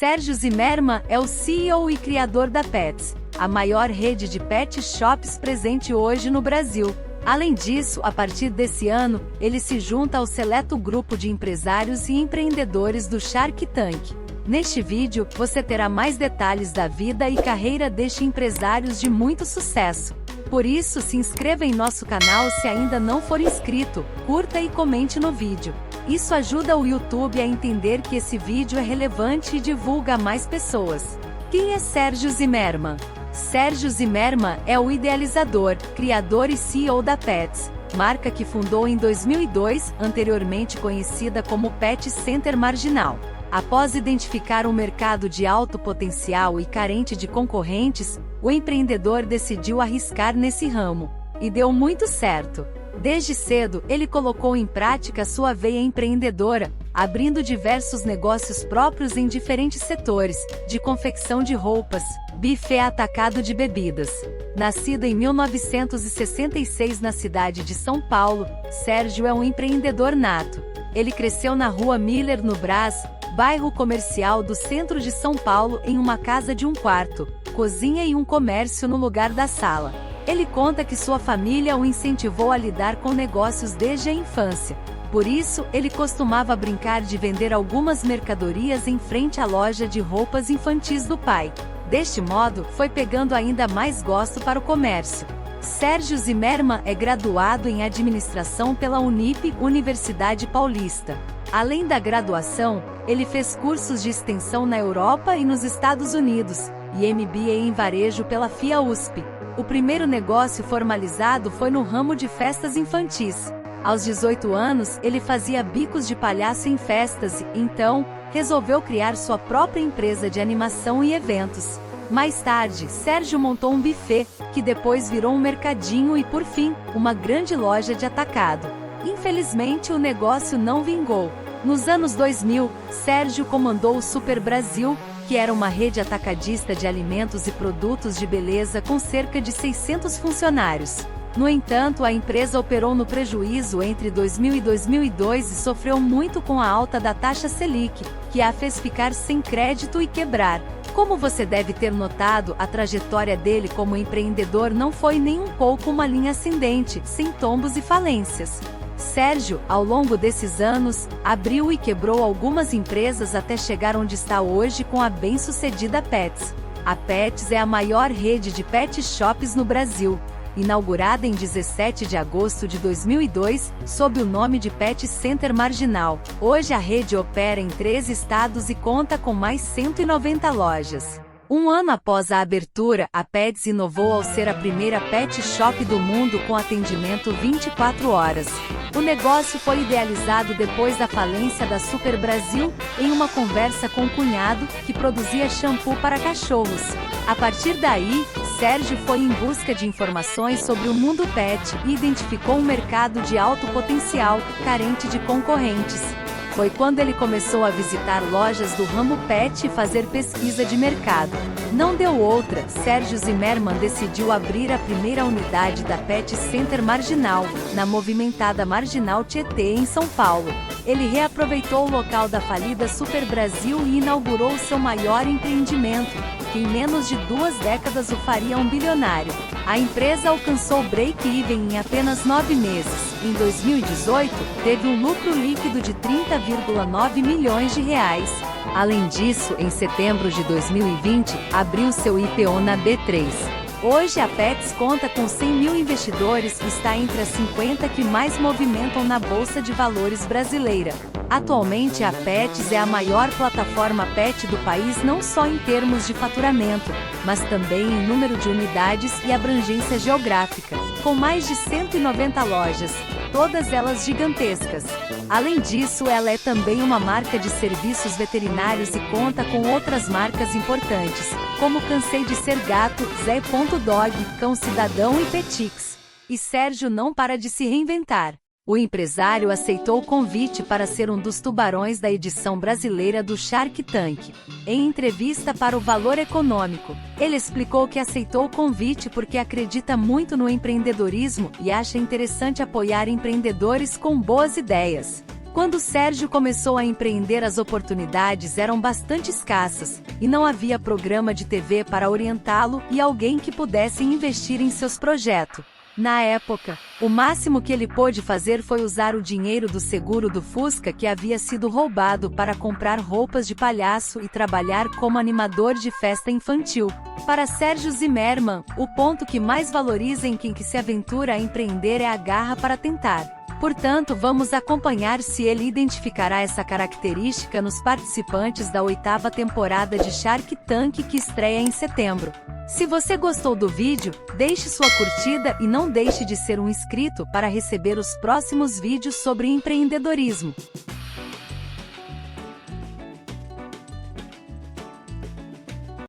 Sérgio Zimerman é o CEO e criador da Petz, a maior rede de pet shops presente hoje no Brasil. Além disso, a partir desse ano, ele se junta ao seleto grupo de empresários e empreendedores do Shark Tank. Neste vídeo, você terá mais detalhes da vida e carreira deste empresário de muito sucesso. Por isso, se inscreva em nosso canal se ainda não for inscrito, curta e comente no vídeo. Isso ajuda o YouTube a entender que esse vídeo é relevante e divulga a mais pessoas. Quem é Sérgio Zimerman? Sérgio Zimerman é o idealizador, criador e CEO da Petz, marca que fundou em 2002, anteriormente conhecida como Pet Center Marginal. Após identificar um mercado de alto potencial e carente de concorrentes, o empreendedor decidiu arriscar nesse ramo. E deu muito certo. Desde cedo, ele colocou em prática sua veia empreendedora, abrindo diversos negócios próprios em diferentes setores, de confecção de roupas, buffet atacado de bebidas. Nascido em 1966 na cidade de São Paulo, Sérgio é um empreendedor nato. Ele cresceu na Rua Miller no Brás, bairro comercial do centro de São Paulo, em uma casa de um quarto, cozinha e um comércio no lugar da sala. Ele conta que sua família o incentivou a lidar com negócios desde a infância. Por isso, ele costumava brincar de vender algumas mercadorias em frente à loja de roupas infantis do pai. Deste modo, foi pegando ainda mais gosto para o comércio. Sérgio Zimerman é graduado em administração pela Unip, Universidade Paulista. Além da graduação, ele fez cursos de extensão na Europa e nos Estados Unidos, e MBA em varejo pela FIA USP. O primeiro negócio formalizado foi no ramo de festas infantis. Aos 18 anos, ele fazia bicos de palhaço em festas e, então, resolveu criar sua própria empresa de animação e eventos. Mais tarde, Sérgio montou um buffet, que depois virou um mercadinho e, por fim, uma grande loja de atacado. Infelizmente, o negócio não vingou. Nos anos 2000, Sérgio comandou o Super Brasil, que era uma rede atacadista de alimentos e produtos de beleza com cerca de 600 funcionários. No entanto, a empresa operou no prejuízo entre 2000 e 2002 e sofreu muito com a alta da taxa Selic, que a fez ficar sem crédito e quebrar. Como você deve ter notado, a trajetória dele como empreendedor não foi nem um pouco uma linha ascendente, sem tombos e falências. Sérgio, ao longo desses anos, abriu e quebrou algumas empresas até chegar onde está hoje com a bem-sucedida Petz. A Petz é a maior rede de pet shops no Brasil. Inaugurada em 17 de agosto de 2002, sob o nome de Pet Center Marginal. Hoje a rede opera em 13 estados e conta com mais 190 lojas. Um ano após a abertura, a Petz inovou ao ser a primeira pet shop do mundo com atendimento 24 horas. O negócio foi idealizado depois da falência da Super Brasil, em uma conversa com o cunhado, que produzia shampoo para cachorros. A partir daí, Sérgio foi em busca de informações sobre o mundo pet e identificou um mercado de alto potencial, carente de concorrentes. Foi quando ele começou a visitar lojas do ramo pet e fazer pesquisa de mercado. Não deu outra, Sérgio Zimerman decidiu abrir a primeira unidade da Pet Center Marginal, na movimentada Marginal Tietê, em São Paulo. Ele reaproveitou o local da falida Super Brasil e inaugurou seu maior empreendimento, que em menos de 2 décadas o faria um bilionário. A empresa alcançou break-even em apenas 9 meses. Em 2018, teve um lucro líquido de 30,9 milhões de reais. Além disso, em setembro de 2020, abriu seu IPO na B3. Hoje a Petz conta com 100 mil investidores e está entre as 50 que mais movimentam na Bolsa de Valores brasileira. Atualmente a Petz é a maior plataforma pet do país não só em termos de faturamento, mas também em número de unidades e abrangência geográfica, com mais de 190 lojas, todas elas gigantescas. Além disso, ela é também uma marca de serviços veterinários e conta com outras marcas importantes, como Cansei de Ser Gato, Zé.dog, Cão Cidadão e Petix. E Sérgio não para de se reinventar. O empresário aceitou o convite para ser um dos tubarões da edição brasileira do Shark Tank. Em entrevista para o Valor Econômico, ele explicou que aceitou o convite porque acredita muito no empreendedorismo e acha interessante apoiar empreendedores com boas ideias. Quando Sérgio começou a empreender, as oportunidades eram bastante escassas, e não havia programa de TV para orientá-lo e alguém que pudesse investir em seus projetos. Na época, o máximo que ele pôde fazer foi usar o dinheiro do seguro do Fusca que havia sido roubado para comprar roupas de palhaço e trabalhar como animador de festa infantil. Para Sérgio Zimmermann, o ponto que mais valoriza em quem que se aventura a empreender é a garra para tentar. Portanto, vamos acompanhar se ele identificará essa característica nos participantes da 8ª temporada de Shark Tank que estreia em setembro. Se você gostou do vídeo, deixe sua curtida e não deixe de ser um inscrito para receber os próximos vídeos sobre empreendedorismo.